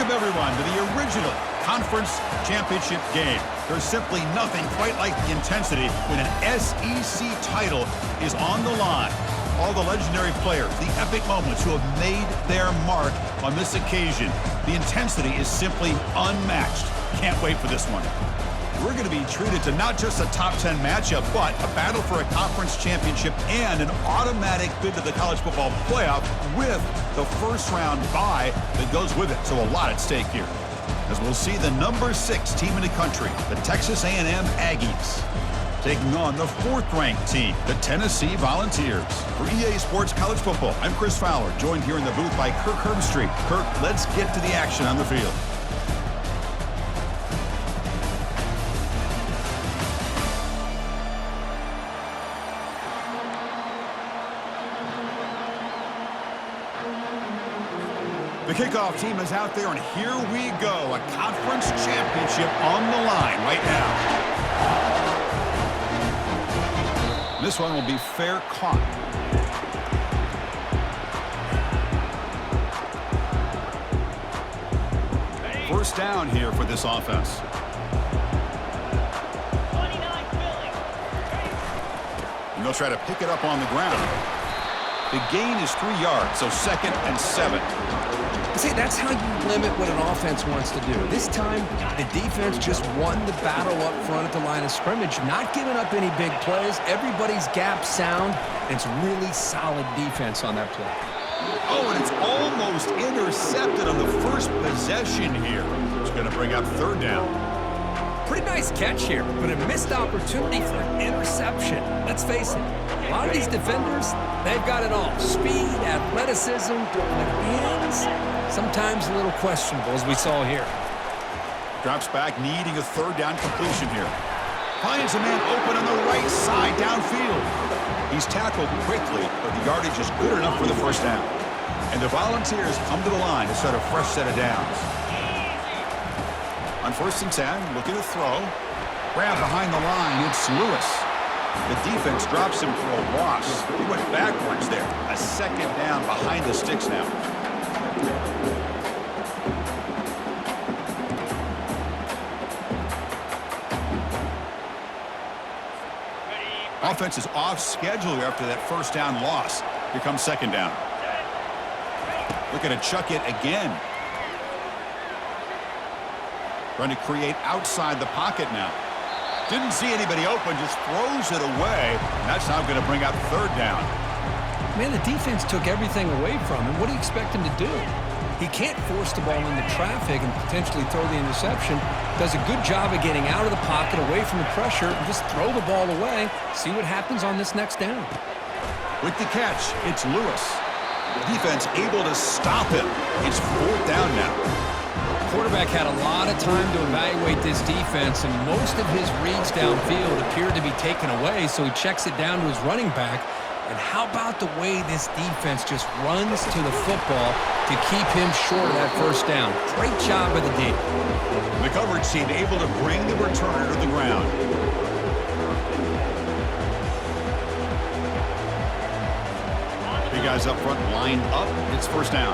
Welcome, everyone, to the original Conference Championship game. There's simply nothing quite like the intensity when an SEC title is on the line. All the legendary players, the epic moments who have made their mark on this occasion. The intensity is simply unmatched. Can't wait for this one. We're going to be treated to not just a top 10 matchup, but a battle for a conference championship and an automatic bid to the college football playoff with the first round bye that goes with it. So a lot at stake here. As we'll see the number 6 team in the country, the Texas A&M Aggies, taking on the 4th-ranked team, the Tennessee Volunteers. For EA Sports College Football, I'm Chris Fowler, joined here in the booth by Kirk Herbstreit. Kirk, let's get to the action on the field. The kickoff team is out there, and here we go. A conference championship on the line right now. This one will be fair caught. First down here for this offense. And they'll try to pick it up on the ground. The gain is 3 yards, so 2nd and 7. See, that's how you limit what an offense wants to do. This time, the defense just won the battle up front at the line of scrimmage, not giving up any big plays. Everybody's gap sound. It's really solid defense on that play. Oh, and it's almost intercepted on the first possession here. It's going to bring up 3rd down. Pretty nice catch here, but a missed opportunity for an interception. Let's face it, a lot of these defenders, they've got it all. Speed, athleticism, hands, sometimes a little questionable, as we saw here. Drops back, needing a 3rd down completion here. Finds a man open on the right side downfield. He's tackled quickly, but the yardage is good enough for the first down. And the Volunteers come to the line to start a fresh set of downs. On 1st and 10, looking to throw. Grab behind the line, it's Lewis. The defense drops him for a loss. He went backwards there. A 2nd down behind the sticks now. Offense is off schedule after that 1st down loss. Here comes 2nd down. Looking to chuck it again. Trying to create outside the pocket now. Didn't see anybody open, just throws it away. And that's now going to bring up 3rd down. Man, the defense took everything away from him. What do you expect him to do? He can't force the ball into traffic and potentially throw the interception. Does a good job of getting out of the pocket, away from the pressure, and just throw the ball away. See what happens on this next down. With the catch, it's Lewis. The defense able to stop him. It's 4th down now. Quarterback had a lot of time to evaluate this defense, and most of his reads downfield appeared to be taken away, so he checks it down to his running back. And how about the way this defense just runs to the football to keep him short of that 1st down? Great job by the D. The coverage team able to bring the returner to the ground. Big guys up front lined up. It's 1st down.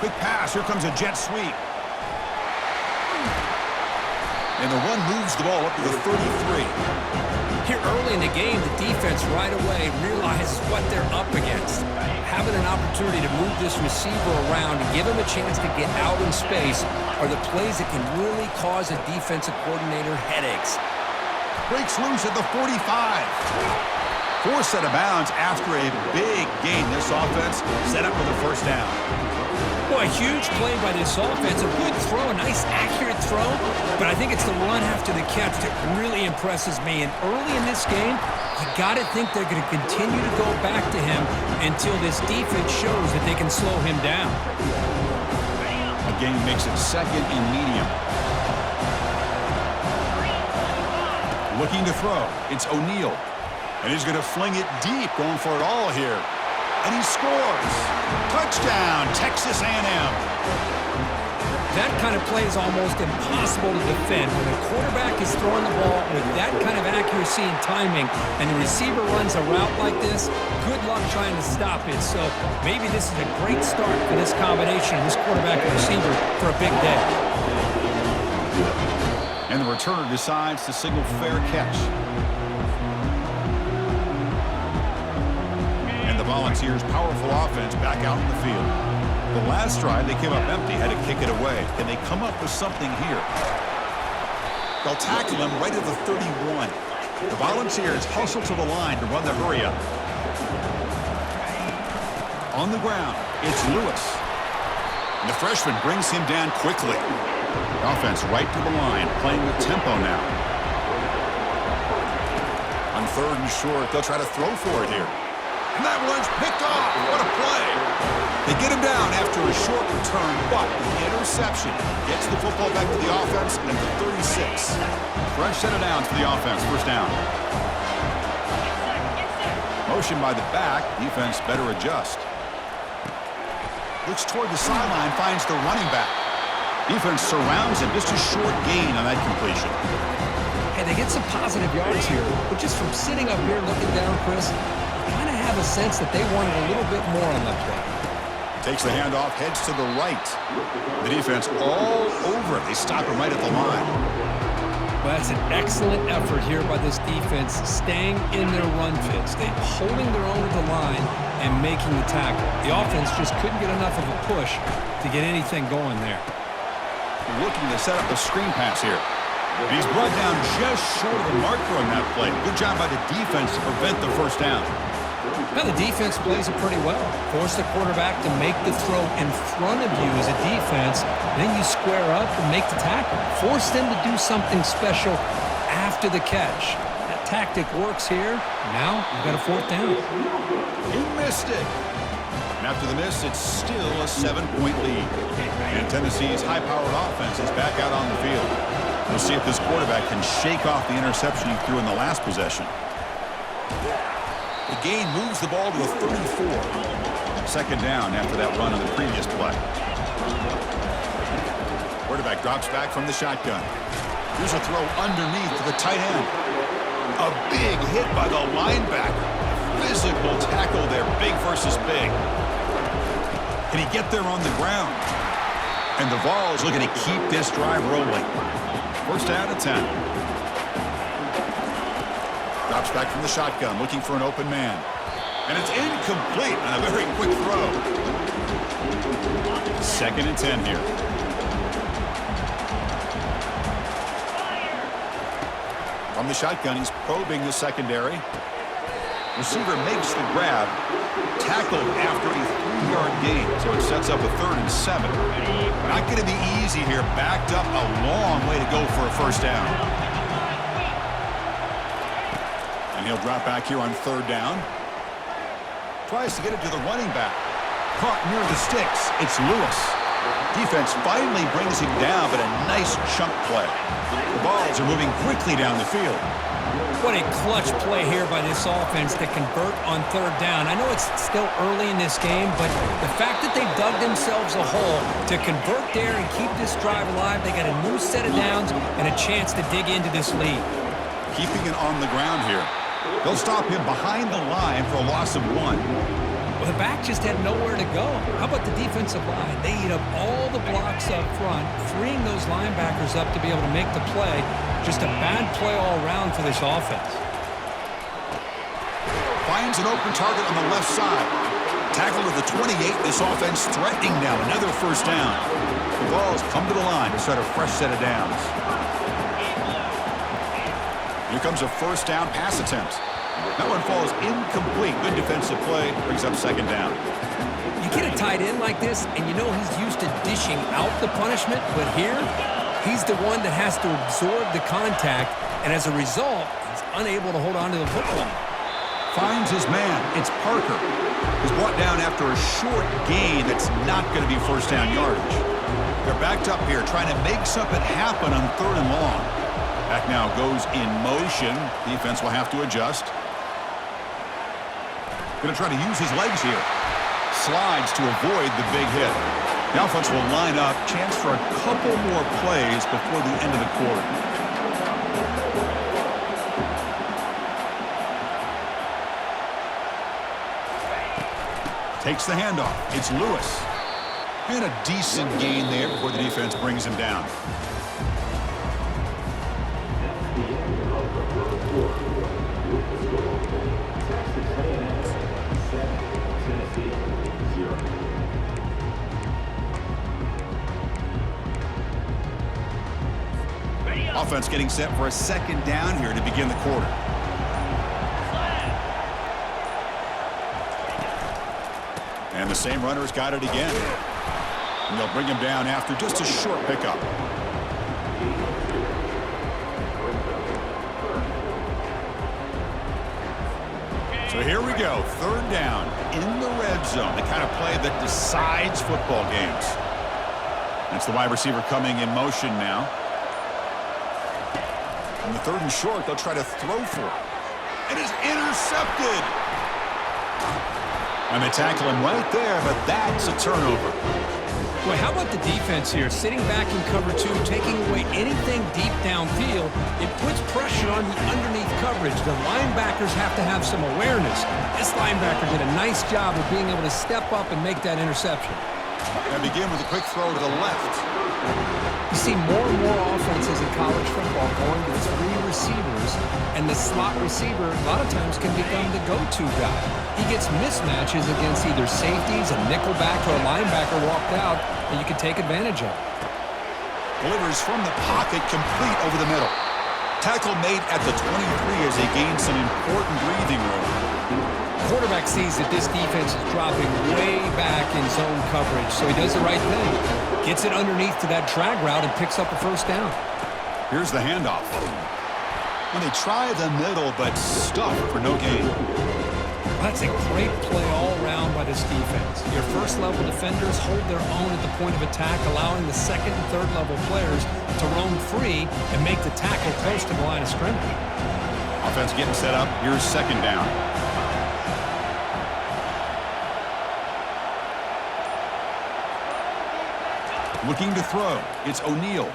Quick pass. Here comes a jet sweep. And the run moves the ball up to the 33. Here early in the game, the defense right away realizes what they're up against. Having an opportunity to move this receiver around and give him a chance to get out in space are the plays that can really cause a defensive coordinator headaches. Breaks loose at the 45. Forced out of bounds after a big gain. This offense set up for the 1st down. Well, a huge play by this offense. A good throw, a nice accurate throw. But I think it's the run after the catch that really impresses me. And early in this game, you got to think they're going to continue to go back to him until this defense shows that they can slow him down. Again, makes it 2nd and medium. Looking to throw. It's O'Neal. And he's going to fling it deep, going for it all here. And he scores. Touchdown, Texas A&M. That kind of play is almost impossible to defend. When the quarterback is throwing the ball with that kind of accuracy and timing, and the receiver runs a route like this, good luck trying to stop it. So maybe this is a great start for this combination, this quarterback and receiver, for a big day. And the returner decides to signal fair catch. And the Volunteers' powerful offense back out in the field. The last drive, they came up empty, had to kick it away. Can they come up with something here? They'll tackle him right at the 31. The Volunteers hustle to the line to run the hurry-up. On the ground, it's Lewis. And the freshman brings him down quickly. The offense right to the line, playing with tempo now. On 3rd and short, they'll try to throw for it here. And that one's picked off. What a play. They get him down after a short return, but the interception gets the football back to the offense at the 36. Fresh set of downs for the offense. First down. Motion by the back. Defense better adjust. Looks toward the sideline, finds the running back. Defense surrounds him. Just a short gain on that completion. Hey, they get some positive yards here, but just from sitting up here looking down, Chris, kind of have a sense that they wanted a little bit more on that play. Takes the handoff, heads to the right. The defense all over it. They stop him right at the line. Well, that's an excellent effort here by this defense, staying in their run fits. They're holding their own at the line and making the tackle. The offense just couldn't get enough of a push to get anything going there. Looking to set up a screen pass here. And he's brought down just short of the marker on that play. Good job by the defense to prevent the first down. Now the defense plays it pretty well. Force the quarterback to make the throw in front of you as a defense. Then you square up and make the tackle. Force them to do something special after the catch. That tactic works here. Now you've got a 4th down. He missed it. And after the miss, it's still a 7-point lead. And Tennessee's high-powered offense is back out on the field. We'll see if this quarterback can shake off the interception he threw in the last possession. The gain moves the ball to the 34. 2nd down after that run on the previous play. Quarterback drops back from the shotgun. Here's a throw underneath to the tight end. A big hit by the linebacker. Physical tackle there, big versus big. Can he get there on the ground? And the Vols looking to keep this drive rolling. 1st down and 10. Drops back from the shotgun, looking for an open man. And it's incomplete on a very quick throw. 2nd and 10 here. From the shotgun, he's probing the secondary. Receiver makes the grab. Tackled after a 3-yard gain, so it sets up a 3rd and 7. Not going to be easy here. Backed up a long way to go for a 1st down. And he'll drop back here on 3rd down. Tries to get it to the running back. Caught near the sticks. It's Lewis. Defense finally brings him down, but a nice chunk play. The Vols are moving quickly down the field. What a clutch play here by this offense to convert on 3rd down. I know it's still early in this game, but the fact that they've dug themselves a hole to convert there and keep this drive alive, they got a new set of downs and a chance to dig into this lead. Keeping it on the ground here. They'll stop him behind the line for a loss of 1. Well, the back just had nowhere to go. How about the defensive line? They eat up all the blocks up front, freeing those linebackers up to be able to make the play. Just a bad play all around for this offense. Finds an open target on the left side. Tackled at the 28. This offense threatening now. Another 1st down. The Vols come to the line to start a fresh set of downs. Here comes a 1st down pass attempt. That one falls incomplete. Good defensive play. Brings up 2nd down. You get a tight end like this, and you know he's used to dishing out the punishment, but here, he's the one that has to absorb the contact, and as a result, he's unable to hold on to the football. Finds his man. It's Parker. He's brought down after a short gain that's not going to be 1st down yardage. They're backed up here, trying to make something happen on 3rd and long. Back now goes in motion. Defense will have to adjust. Going to try to use his legs here. Slides to avoid the big hit. The offense will line up. Chance for a couple more plays before the end of the quarter. Takes the handoff. It's Lewis. And a decent gain there before the defense brings him down. Offense getting set for a second down here to begin the quarter. And the same runner's got it again. And they'll bring him down after just a short pickup. So here we go, third down in the red zone, the kind of play that decides football games. That's the wide receiver coming in motion now. On the third and short, they'll try to throw for it. It is intercepted. And they tackle him right there, but that's a turnover. Boy, how about the defense here? Sitting back in cover two, taking away anything deep downfield. It puts pressure on the underneath coverage. The linebackers have to have some awareness. This linebacker did a nice job of being able to step up and make that interception. And begin with a quick throw to the left. You see more and more offenses in college football going to three receivers, and the slot receiver a lot of times can become the go-to guy. He gets mismatches against either safeties, a nickelback, or a linebacker walked out, and you can take advantage of it. Delivers from the pocket, complete over the middle. Tackle made at the 23 as they gain some important breathing room. Quarterback sees that this defense is dropping way back in zone coverage, so he does the right thing. Gets it underneath to that drag route and picks up a first down. Here's the handoff. And they try the middle, but stuck for no gain. That's a great play all around by this defense. Your first-level defenders hold their own at the point of attack, allowing the second and third-level players to roam free and make the tackle close to the line of scrimmage. Offense getting set up. Here's second down. Looking to throw. It's O'Neal.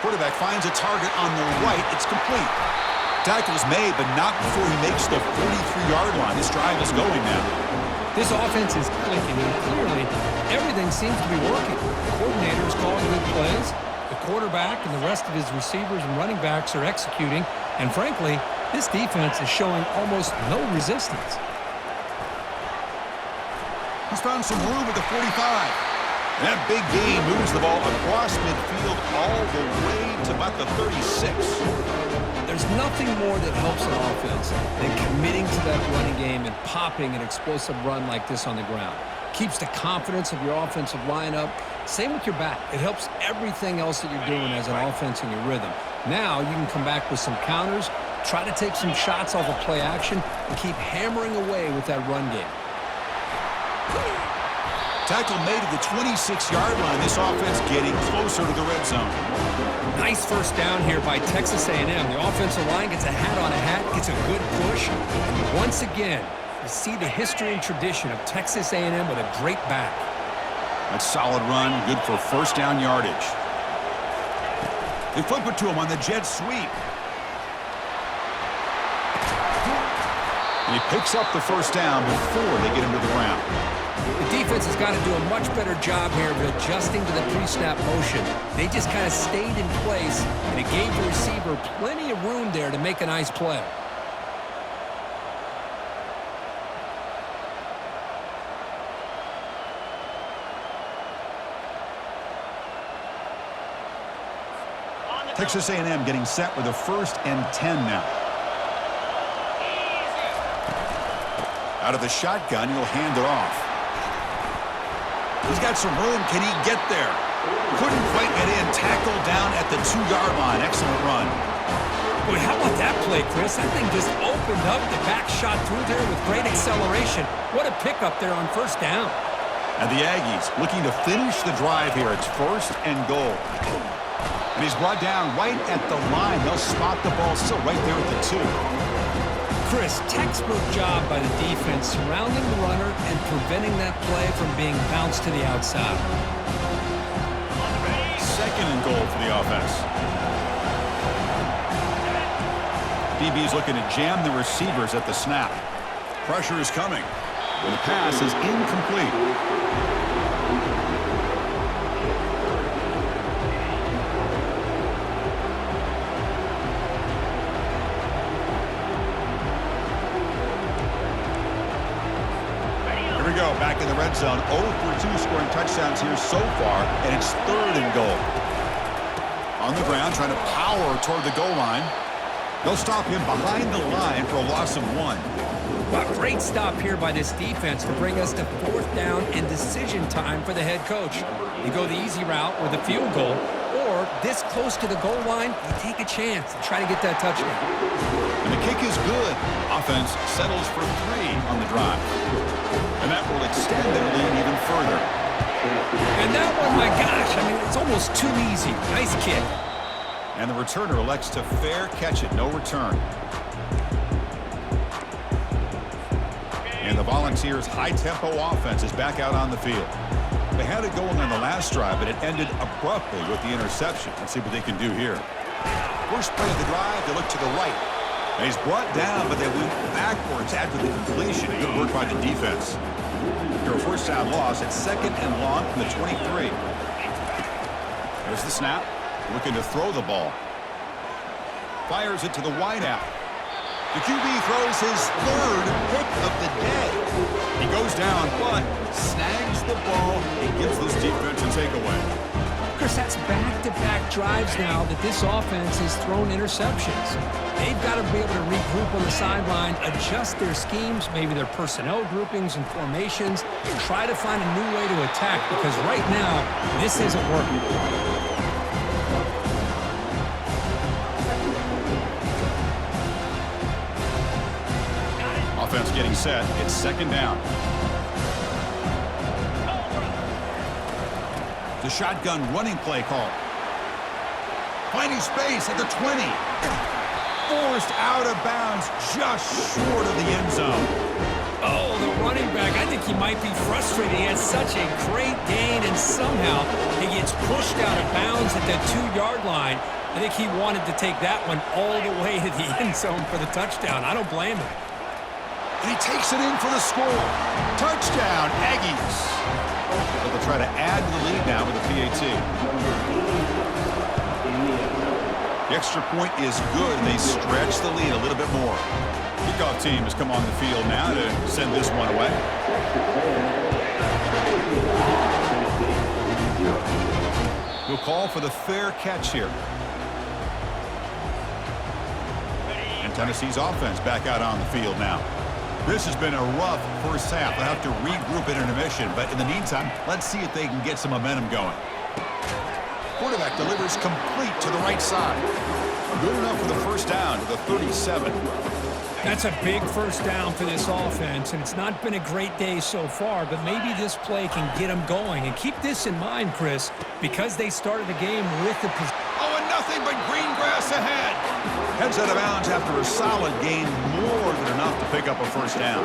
Quarterback finds a target on the right. It's complete. Tackle is made, but not before he makes the 43-yard line. This drive is going now. This offense is clicking, and clearly everything seems to be working. The coordinator is calling good plays. The quarterback and the rest of his receivers and running backs are executing. And frankly, this defense is showing almost no resistance. He's found some room at the 45. That big gain moves the ball across midfield all the way to about the 36. There's nothing more that helps an offense than committing to that running game and popping an explosive run like this on the ground. Keeps the confidence of your offensive lineup. Same with your back. It helps everything else that you're doing as an offense in your rhythm. Now you can come back with some counters, try to take some shots off of play action, and keep hammering away with that run game. Tackle made at the 26-yard line. This offense getting closer to the red zone. Nice first down here by Texas A&M. The offensive line gets a hat on a hat, gets a good push. And once again, you see the history and tradition of Texas A&M with a great back. That's solid run, good for first down yardage. They flip it to him on the jet sweep. And he picks up the first down before they get him to the ground. The defense has got to do a much better job here of adjusting to the pre-snap motion. They just kind of stayed in place, and it gave the receiver plenty of room there to make a nice play. Texas A&M getting set with a 1st and 10 now. Out of the shotgun, he'll hand it off. He's got some room. Can he get there? Couldn't quite get in. Tackled down at the 2-yard line. Excellent run. Boy, how about that play, Chris? That thing just opened up. The back shot through there with great acceleration. What a pickup there on first down. And the Aggies looking to finish the drive here. It's 1st and goal. And he's brought down right at the line. They'll spot the ball still right there at the 2. Chris, textbook job by the defense surrounding the runner and preventing that play from being bounced to the outside. Second and goal for the offense. DB's looking to jam the receivers at the snap. Pressure is coming. And the pass is incomplete. Back in the red zone, 0 for 2 scoring touchdowns here so far, and it's third and goal. On the ground, trying to power toward the goal line. They'll stop him behind the line for a loss of 1. Well, great stop here by this defense to bring us to 4th down and decision time for the head coach. You go the easy route with a field goal, or this close to the goal line, you take a chance and try to get that touchdown. And the kick is good. Offense settles for 3 on the drive. And that will extend their lead even further. And that one, my gosh, I mean, it's almost too easy. Nice kick. And the returner elects to fair catch it, no return. And the Volunteers' high-tempo offense is back out on the field. They had it going on the last drive, but it ended abruptly with the interception. Let's see what they can do here. First play of the drive, they look to the right. And he's brought down, but they went backwards after the completion. Good work by the defense. After a first down loss, it's 2nd and long from the 23. There's the snap. Looking to throw the ball. Fires it to the wideout. The QB throws his 3rd pick of the day. He goes down, but snags the ball and gives this defense a takeaway. Chris, that's back-to-back drives now that this offense has thrown interceptions. They've got to be able to regroup on the sideline, adjust their schemes, maybe their personnel groupings and formations, and try to find a new way to attack, because right now, this isn't working. Offense getting set. It's 2nd down. The shotgun running play call. Finding space at the 20. Forced out of bounds just short of the end zone. Oh, the running back, I think he might be frustrated. He had such a great gain, and somehow he gets pushed out of bounds at the 2-yard line. I think he wanted to take that one all the way to the end zone for the touchdown. I don't blame him. And he takes it in for the score. Touchdown, Aggies. But they'll try to add to the lead now with a PAT. The extra point is good. They stretch the lead a little bit more. Kickoff team has come on the field now to send this one away. He'll call for the fair catch here. And Tennessee's offense back out on the field now. This has been a rough first half. They'll have to regroup at intermission, but in the meantime, let's see if they can get some momentum going. Quarterback delivers complete to the right side. Good enough for the first down to the 37. That's a big first down for this offense, and it's not been a great day so far, but maybe this play can get them going. And keep this in mind, Chris, because they started the game with the position. Oh, and nothing but green grass ahead. Heads out of bounds after a solid gain, more than enough to pick up a first down.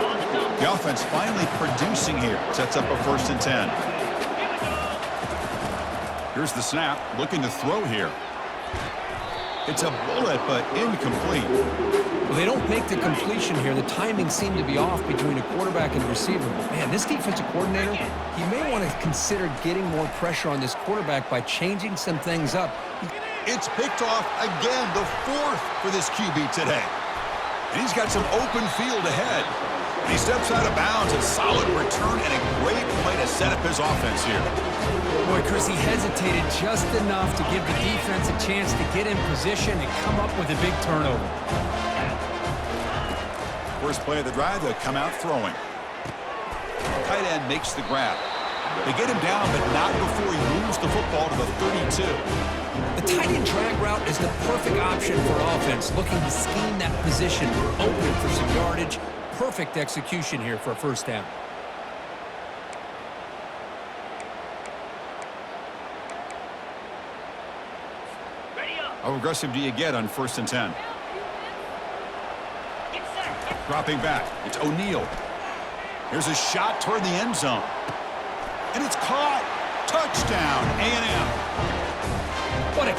The offense finally producing here. Sets up a 1st and 10. Here's the snap, looking to throw here. It's a bullet, but incomplete. Well, they don't make the completion here. The timing seemed to be off between a quarterback and receiver. But man, this defensive coordinator, he may want to consider getting more pressure on this quarterback by changing some things up. It's picked off again, the 4th for this QB today. And he's got some open field ahead. And he steps out of bounds, a solid return and a great play to set up his offense here. Boy, Chris, he hesitated just enough to give the defense a chance to get in position and come up with a big turnover. First play of the drive, they'll come out throwing. Tight end makes the grab. They get him down, but not before he moves the football to the 32. The tight end drag route is the perfect option for offense, looking to scheme that position open for some yardage. Perfect execution here for a first down. How aggressive do you get on 1st and 10? Dropping back. It's O'Neal. Here's a shot toward the end zone. And it's caught. Touchdown, A&M. What a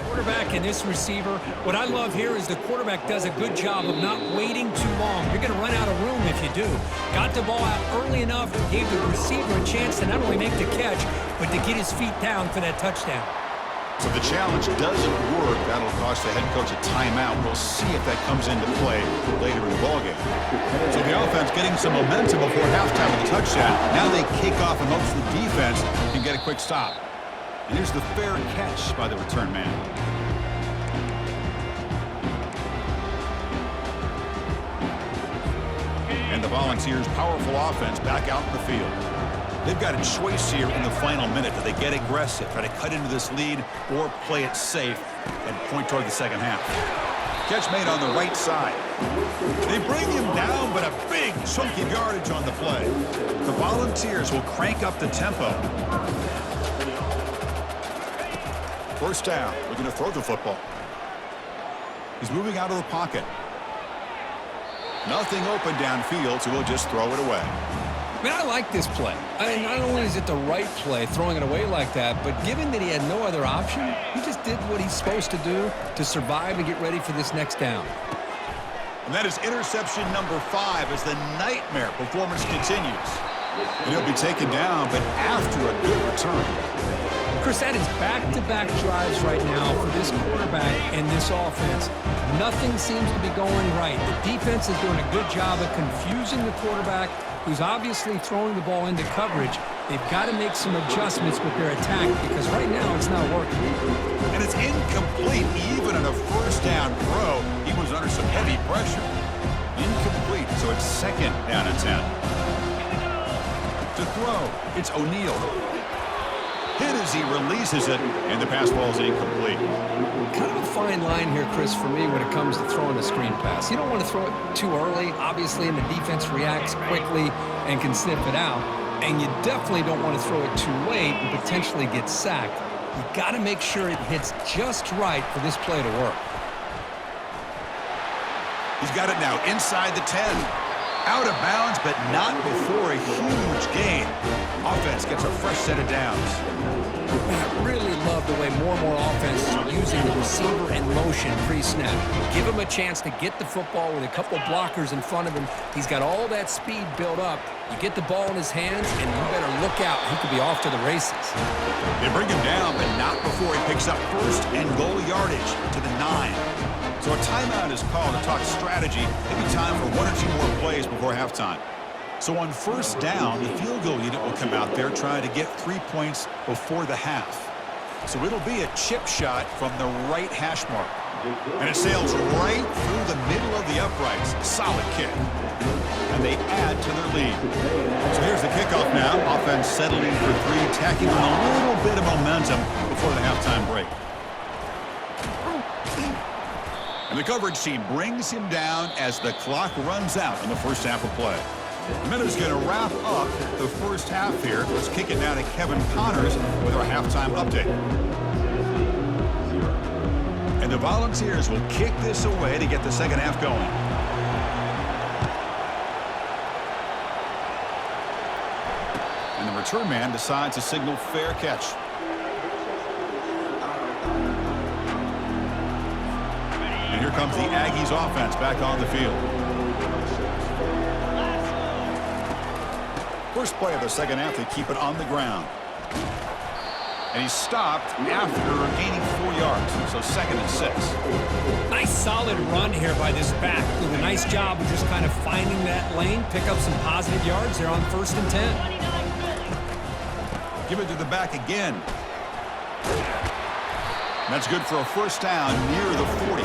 quarterback and this receiver. What I love here is the quarterback does a good job of not waiting too long. You're going to run out of room if you do. Got the ball out early enough, gave the receiver a chance to not only make the catch, but to get his feet down for that touchdown. So the challenge doesn't work. That'll cost the head coach a timeout. We'll see if that comes into play later in the ballgame. So the offense getting some momentum before halftime with a touchdown. Now they kick off and hopes the defense can get a quick stop. And here's the fair catch by the return man. And the Volunteers' powerful offense back out in the field. They've got a choice here in the final minute. Do they get aggressive, try to cut into this lead, or play it safe and point toward the second half? Catch made on the right side. They bring him down, but a big chunk of yardage on the play. The Volunteers will crank up the tempo. First down. We're going to throw the football. He's moving out of the pocket. Nothing open downfield, so we'll just throw it away. Man, I like this play. I mean, not only is it the right play, throwing it away like that, but given that he had no other option, he just did what he's supposed to do to survive and get ready for this next down. And that is interception number 5 as the nightmare performance continues. And he'll be taken down, but after a good return. Chris, that is back-to-back drives right now for this quarterback and this offense. Nothing seems to be going right. The defense is doing a good job of confusing the quarterback, who's obviously throwing the ball into coverage. They've got to make some adjustments with their attack because right now it's not working. And it's incomplete. Even on a first down throw, he was under some heavy pressure. Incomplete, so it's second down and 10. To throw, it's O'Neal. Hit as he releases it, and the pass ball is incomplete. Kind of a fine line here, Chris, for me when it comes to throwing a screen pass. You don't want to throw it too early, obviously, and the defense reacts quickly and can sniff it out. And you definitely don't want to throw it too late and potentially get sacked. You got to make sure it hits just right for this play to work. He's got it now inside the 10. Out of bounds, but not before a huge gain. Offense gets a fresh set of downs. I really love the way more and more offenses are using the receiver in motion pre-snap. Give him a chance to get the football with a couple blockers in front of him. He's got all that speed built up. You get the ball in his hands, and you better look out. He could be off to the races. They bring him down, but not before he picks up first and goal yardage to the 9. So a timeout is called to talk strategy. Maybe time for 1 or 2 more plays before halftime. So on first down, the field goal unit will come out there trying to get 3 points before the half. So it'll be a chip shot from the right hash mark. And it sails right through the middle of the uprights. Solid kick. And they add to their lead. So here's the kickoff now. Offense settling for 3, tacking on a little bit of momentum before the halftime break. And the coverage team brings him down as the clock runs out in the first half of play. The Minnows going to wrap up the first half here. Let's kick it now to Kevin Connors with our halftime update. And the Volunteers will kick this away to get the second half going. And the return man decides to signal fair catch. And here comes the Aggies offense back on the field. First play of the second half, they keep it on the ground. And he's stopped after gaining 4 yards, so second and 6. Nice solid run here by this back. Doing a nice job of just kind of finding that lane, pick up some positive yards. They're on first and 10. Give it to the back again. That's good for a first down near the 40.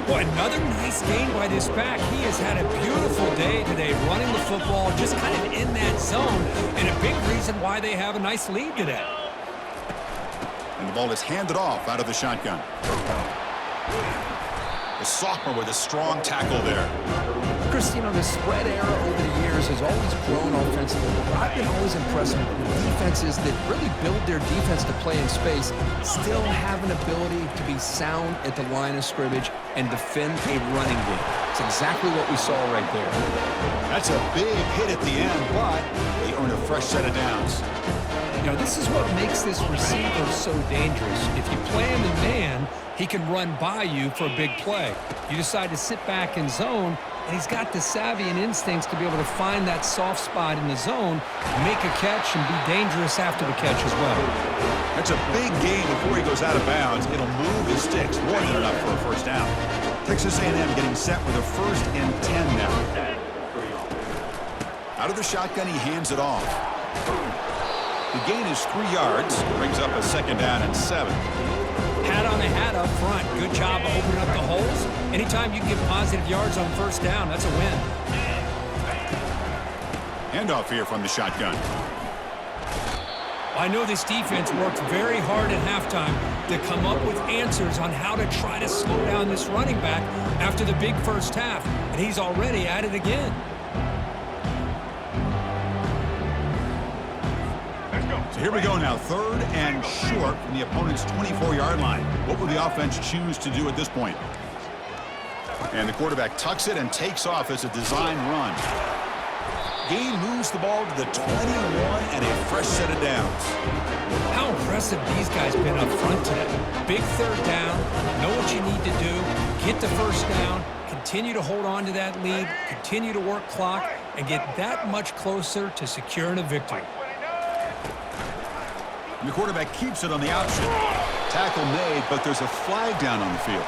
Boy, another nice gain by this back. He has had a beautiful day today running the football, just kind of in that zone, and a big reason why they have a nice lead today. And the ball is handed off out of the shotgun. The sophomore with a strong tackle there. Christine, the spread era over the years has always grown offensively. But I've been always impressed with defenses that really build their defense to play in space, still have an ability to be sound at the line of scrimmage and defend a running game. It's exactly what we saw right there. That's a big hit at the end, but they earn a fresh set of downs. This is what makes this receiver so dangerous. If you play him in man, he can run by you for a big play. You decide to sit back in zone, and he's got the savvy and instincts to be able to find that soft spot in the zone, make a catch, and be dangerous after the catch as well. That's a big gain before he goes out of bounds. It'll move his sticks, more than enough for a first down. Texas A&M getting set with a 1st and 10 now. Out of the shotgun, he hands it off. The gain is 3 yards, brings up a 2nd down and 7. Hat on a hat up front. Good job of opening up the holes. Anytime you can get positive yards on 1st down, that's a win. Handoff here from the shotgun. I know this defense worked very hard at halftime to come up with answers on how to try to slow down this running back after the big first half, and he's already at it again. So here we go now, 3rd and short from the opponent's 24-yard line. What will the offense choose to do at this point? And the quarterback tucks it and takes off as a design run. Gain moves the ball to the 21 and a fresh set of downs. How impressive these guys been up front today. Big 3rd down, know what you need to do, get the 1st down, continue to hold on to that lead, continue to work clock, and get that much closer to securing a victory. And the quarterback keeps it on the option. Tackle made, but there's a flag down on the field.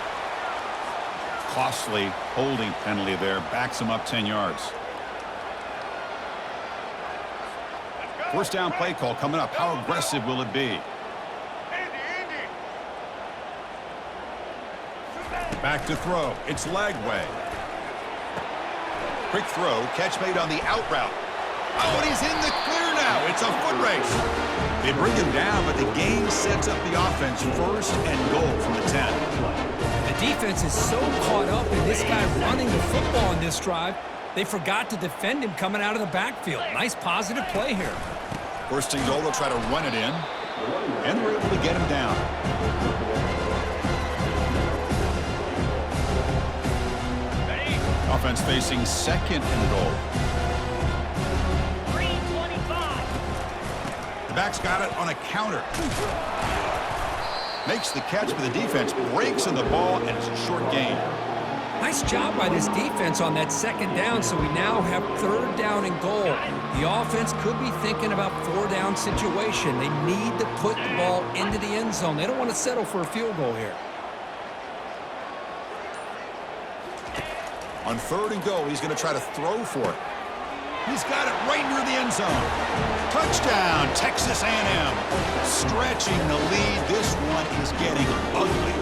Costly holding penalty there, backs him up 10 yards. 1st down play call coming up. How aggressive will it be? Back to throw. It's Lagway. Quick throw. Catch made on the out route. Oh, and he's in the clear now. It's a foot race. They bring him down, but the game sets up the offense 1st and goal from the 10. The defense is so caught up in this guy running the football in this drive, they forgot to defend him coming out of the backfield. Nice positive play here. 1st and goal, they'll try to run it in, and they're able to get him down. Offense facing 2nd and goal. The back's got it on a counter. Makes the catch, but the defense breaks in the ball, and it's a short gain. Nice job by this defense on that 2nd down, so we now have 3rd down and goal. The offense could be thinking about 4-down situation. They need to put the ball into the end zone. They don't want to settle for a field goal here. On 3rd and goal, he's going to try to throw for it. He's got it right near the end zone. Touchdown, Texas A&M. Stretching the lead. This one is getting ugly.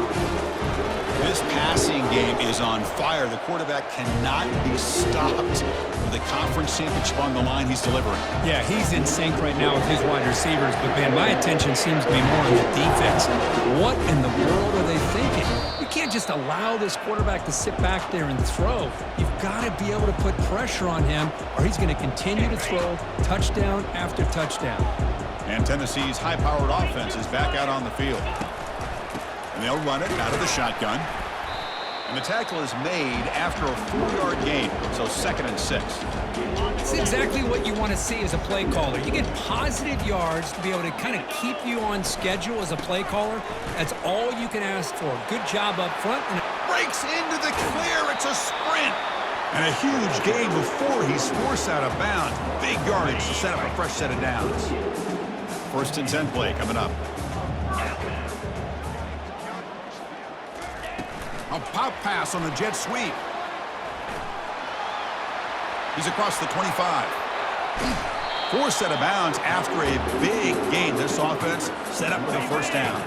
This passing game is on fire. The quarterback cannot be stopped with the conference championship on the line. He's delivering. Yeah, he's in sync right now with his wide receivers, but man, my attention seems to be more on the defense. What in the world are they thinking? You can't just allow this quarterback to sit back there and throw. You've got to be able to put pressure on him, or he's going to continue to throw touchdown after touchdown. And Tennessee's high-powered offense is back out on the field. And they'll run it out of the shotgun. And the tackle is made after a 4-yard gain, so 2nd and 6. It's exactly what you want to see as a play caller. You get positive yards to be able to kind of keep you on schedule as a play caller. That's all you can ask for. Good job up front. And breaks into the clear. It's a sprint. And a huge gain before he's forced out of bounds. Big yardage to set up a fresh set of downs. 1st and 10 play coming up. A pop pass on the jet sweep. He's across the 25. 4 set of bounds after a big gain. This offense set up with a 1st down.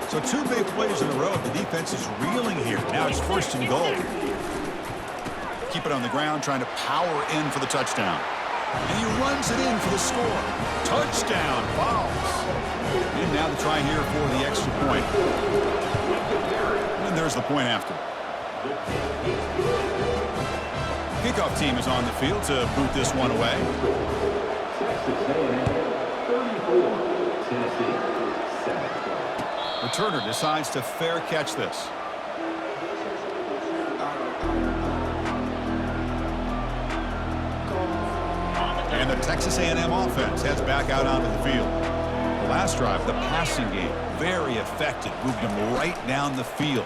So 2 big plays in a row. The defense is reeling here. Now it's 1st and goal. Keep it on the ground, trying to power in for the touchdown. And he runs it in for the score. Touchdown, fouls. And now the try here for the extra point. And there's the point after. Kickoff team is on the field to boot this one away. Returner decides to fair catch this. And the Texas A&M offense heads back out onto the field. The last drive, the passing game, very effective. Moved them right down the field.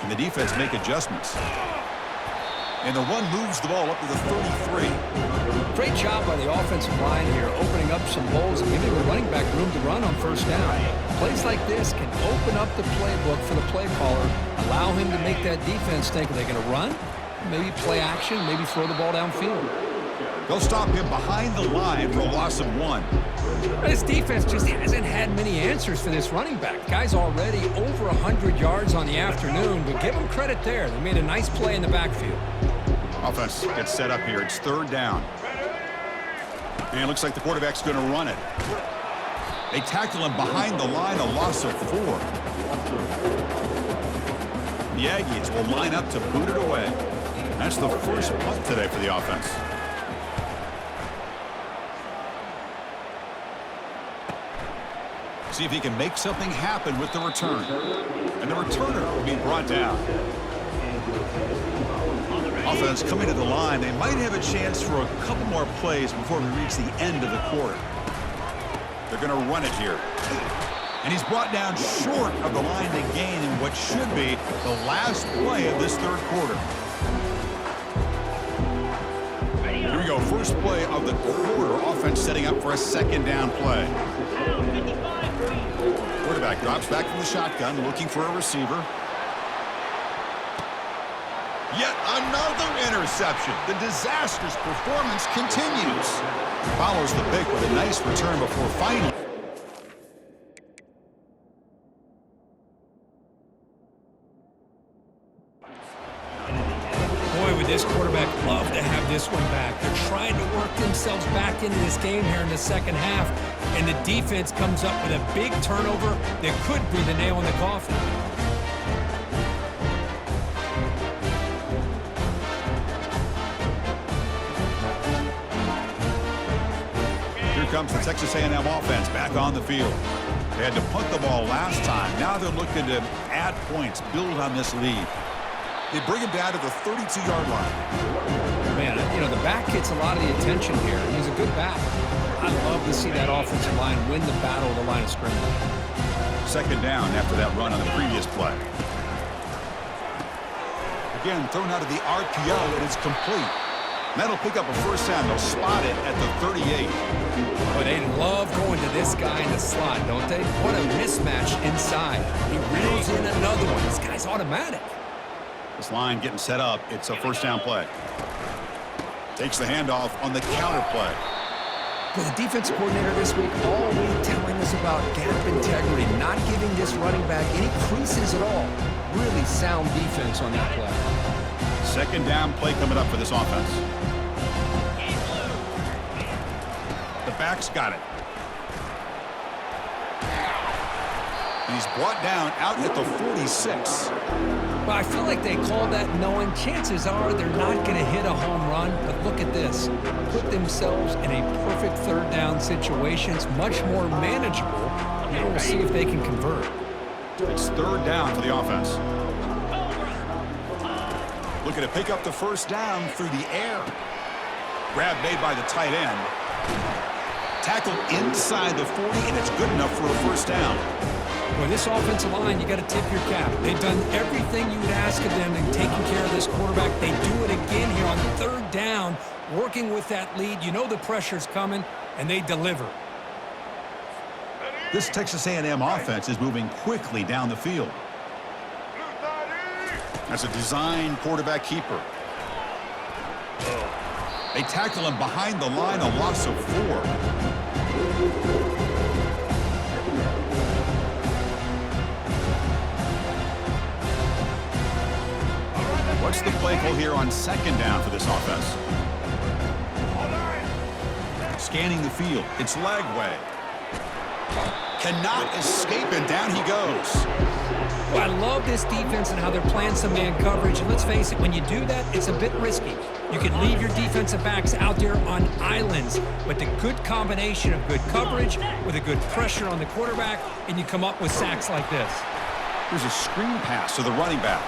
And the defense make adjustments. And the run moves the ball up to the 33. Great job by the offensive line here, opening up some holes and giving the running back room to run on first down. Plays like this can open up the playbook for the play caller, allow him to make that defense think, are they going to run? Maybe play action, maybe throw the ball downfield. They'll stop him behind the line for a loss of 1. This defense just hasn't had many answers for this running back. Guy's already over 100 yards on the afternoon, but give him credit there. They made a nice play in the backfield. Offense gets set up here. It's third down. And it looks like the quarterback's going to run it. They tackle him behind the line, a loss of 4. The Aggies will line up to boot it away. That's the first punt today for the offense. See if he can make something happen with the return. And the returner will be brought down. Offense coming to the line. They might have a chance for a couple more plays before we reach the end of the quarter. They're going to run it here. And he's brought down short of the line to gain in what should be the last play of this third quarter. Here we go. First play of the quarter. Offense setting up for a second down play. Quarterback drops back from the shotgun, looking for a receiver. Yet another interception. The disastrous performance continues. Follows the pick with a nice return before finally. Boy, would this quarterback love to have this one back. They're trying to work themselves back into this game here in the second half, and the defense comes up with a big turnover that could be the nail in the coffin. Here comes the Texas A&M offense back on the field. They had to punt the ball last time. Now they're looking to add points, build on this lead. They bring him down to the 32-yard line. Man, you know, the back gets a lot of the attention here. He's a good back. I'd love to see that offensive line win the battle of the line of scrimmage. Second down after that run on the previous play. Again, thrown out of the RPO, and it's complete. That'll pick up a first down. They'll spot it at the 38. But they love going to this guy in the slot, don't they? What a mismatch inside. He reels in another one. This guy's automatic. This line getting set up. It's a first down play. Takes the handoff on the counter play. Well, the defensive coordinator this week all week telling us about gap integrity, not giving this running back any creases at all. Really sound defense on that play. Second down play coming up for this offense. The back's got it. He's brought down out at the 46. Well, I feel like they called that knowing chances are they're not going to hit a home run. But look at this. Put themselves in a perfect third down situation. It's much more manageable. Now we'll see if they can convert. It's third down for the offense. Looking to pick up the first down through the air. Grab made by the tight end. Tackled inside the 40, and it's good enough for a first down. Boy, this offensive line, you got to tip your cap. They've done everything you would ask of them in taking care of this quarterback. They do it again here on third down, working with that lead. You know the pressure's coming, and they deliver. This Texas A&M offense is moving quickly down the field. That's a design quarterback keeper. They tackle him behind the line, a loss of 4. What's the play call here on second down for this offense? Scanning the field. It's leg way. Cannot escape, and down he goes. Well, I love this defense and how they're playing some man coverage. And let's face it, when you do that, it's a bit risky. You can leave your defensive backs out there on islands, but the good combination of good coverage with a good pressure on the quarterback, and you come up with sacks like this. Here's a screen pass to the running back.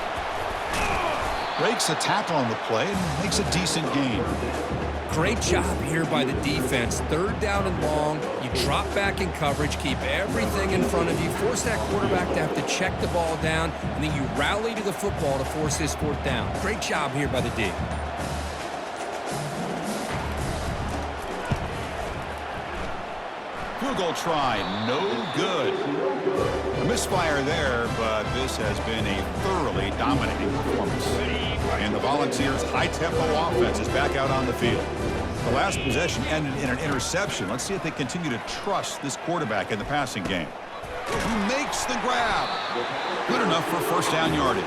Breaks a tackle on the play and makes a decent gain. Great job here by the defense. Third down and long. You drop back in coverage, keep everything in front of you, force that quarterback to have to check the ball down, and then you rally to the football to force this fourth down. Great job here by the D. Field goal try, no good. A misfire there, but this has been a thoroughly dominating performance. And the Volunteers' high-tempo offense is back out on the field. The last possession ended in an interception. Let's see if they continue to trust this quarterback in the passing game. He makes the grab. Good enough for first down yardage.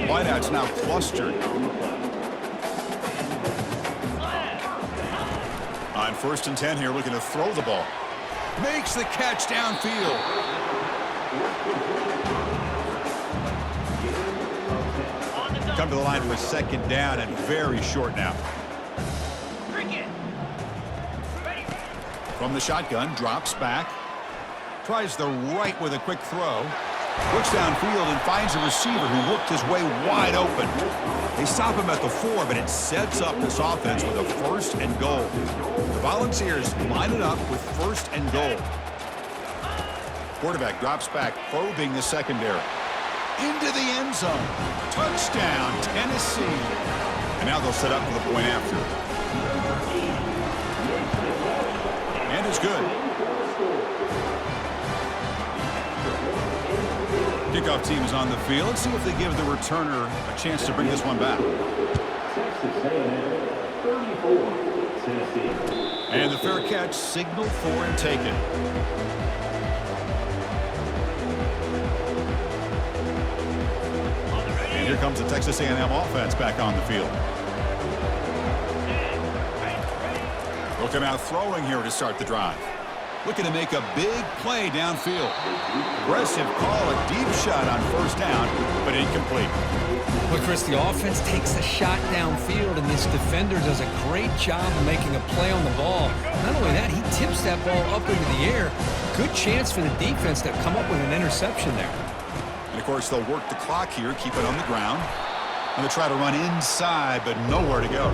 Wideout's now clustered. On 1st and 10 here, looking to throw the ball. Makes the catch downfield. Come to the line for a second down and very short now. From the shotgun, drops back. Tries the right with a quick throw. Looks downfield and finds a receiver who worked his way wide open. They stop him at the 4, but it sets up this offense with a 1st and goal. The Volunteers line it up with 1st and goal. Quarterback drops back, probing the secondary. Into the end zone. Touchdown, Tennessee. And now they'll set up for the point after. And it's good. Kickoff team is on the field. Let's see if they give the returner a chance to bring this one back. And the fair catch signaled for and taken. And here comes the Texas A&M offense back on the field. Looking out throwing here to start the drive. Looking to make a big play downfield. Aggressive call, a deep shot on 1st down, but incomplete. Well, Chris, the offense takes a shot downfield, and this defender does a great job of making a play on the ball. Not only that, he tips that ball up into the air. Good chance for the defense to come up with an interception there. And, of course, they'll work the clock here, keep it on the ground. And they'll try to run inside, but nowhere to go.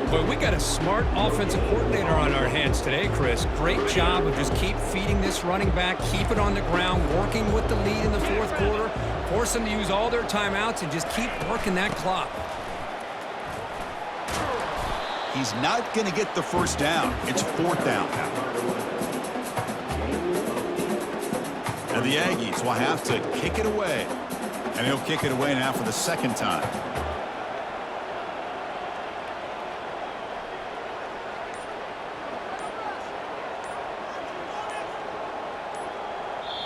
But we got a smart offensive coordinator on our hands today, Chris. Great job of just keep feeding this running back, keep it on the ground, working with the lead in the 4th quarter, force them to use all their timeouts, and just keep working that clock. He's not going to get the 1st down. It's 4th down now. And the Aggies will have to kick it away. And he'll kick it away now for the 2nd time.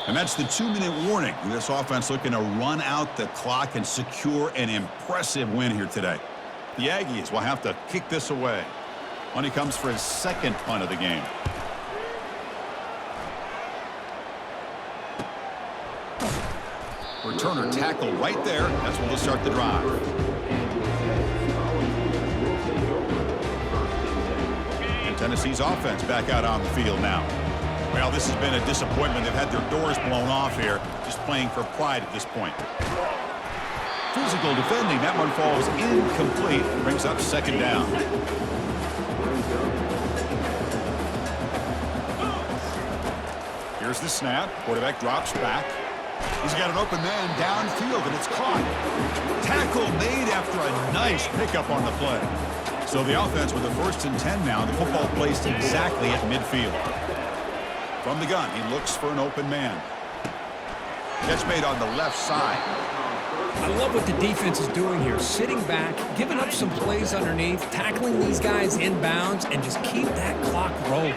And that's the 2-minute warning. This offense looking to run out the clock and secure an impressive win here today. The Aggies will have to kick this away when he comes for his 2nd punt of the game. Returner tackle right there. That's where they'll start the drive. And Tennessee's offense back out on the field now. Well, this has been a disappointment. They've had their doors blown off here, just playing for pride at this point. Physical defending. That one falls incomplete. Brings up 2nd down. Here's the snap. Quarterback drops back. He's got an open man downfield, and it's caught. Tackle made after a nice pickup on the play. So the offense with a 1st and 10 now. The football placed exactly at midfield. From the gun, he looks for an open man. Catch made on the left side. I love what the defense is doing here. Sitting back, giving up some plays underneath, tackling these guys inbounds, and just keep that clock rolling.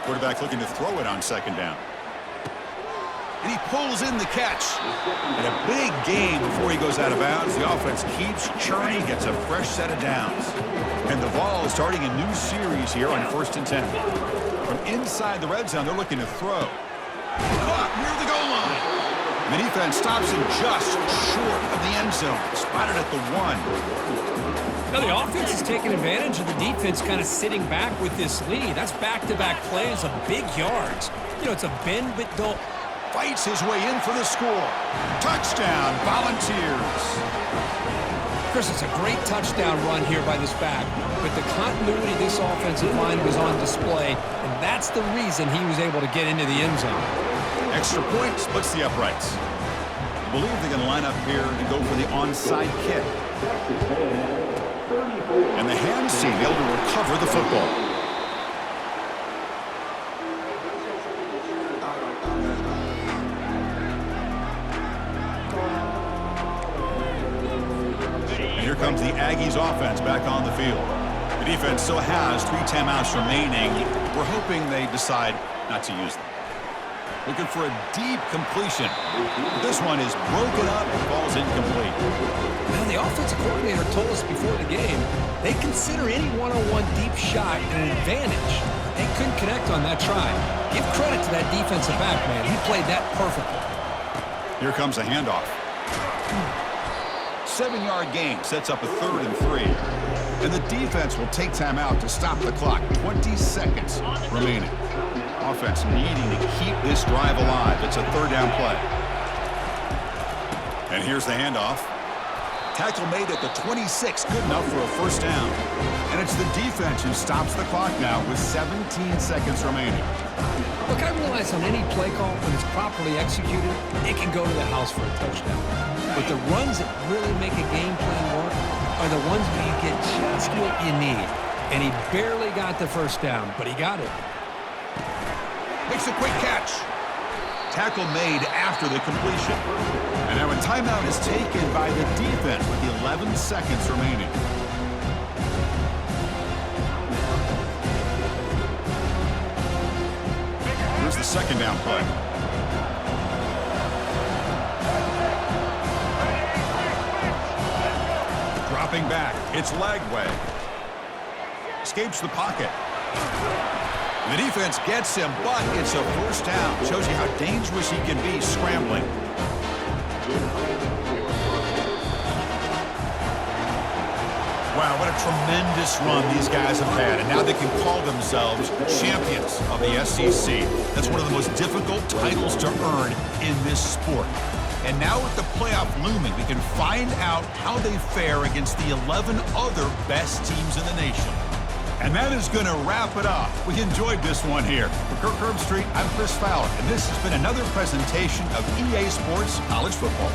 Quarterback looking to throw it on 2nd down. And he pulls in the catch. And a big gain before he goes out of bounds. The offense keeps churning, gets a fresh set of downs. And the Vols is starting a new series here on 1st and 10. From inside the red zone, they're looking to throw. Caught near the goal line. The defense stops him just short of the end zone. Spotted at the 1. Now the offense is taking advantage of the defense kind of sitting back with this lead. That's back-to-back plays of big yards. You know, it's a bend but don't. Fights his way in for the score. Touchdown, Volunteers. Chris, it's a great touchdown run here by this back, but the continuity of this offensive line was on display, and that's the reason he was able to get into the end zone. Extra point splits the uprights. I believe they're going to line up here and go for the onside kick. And the hands team able to recover the football. Here comes the Aggies offense back on the field. The defense still has 3 timeouts remaining. We're hoping they decide not to use them. Looking for a deep completion. This one is broken up and falls incomplete. Now, the offensive coordinator told us before the game they consider any one-on-one deep shot an advantage. They couldn't connect on that try. Give credit to that defensive back, man. He played that perfectly. Here comes a handoff. 7-yard gain sets up a 3rd and 3. And the defense will take time out to stop the clock. 20 seconds remaining. Offense needing to keep this drive alive. It's a 3rd down play. And here's the handoff. Tackle made at the 26. Good enough for a 1st down. And it's the defense who stops the clock now with 17 seconds remaining. Look, I realize on any play call, when it's properly executed, it can go to the house for a touchdown. But the runs that really make a game plan work are the ones where you get just what you need. And he barely got the 1st down, but he got it. Makes a quick catch. Tackle made after the completion. And now a timeout is taken by the defense with 11 seconds remaining. Here's the 2nd down play. Dropping back. It's Lagway. Escapes the pocket. The defense gets him, but it's a 1st down. Shows you how dangerous he can be scrambling. Wow, what a tremendous run these guys have had, and now they can call themselves champions of the SEC. That's one of the most difficult titles to earn in this sport. And now with the playoff looming, we can find out how they fare against the 11 other best teams in the nation. And that is going to wrap it up. We enjoyed this one here. For Kirk Herbstreit, I'm Chris Fowler, and this has been another presentation of EA Sports College Football.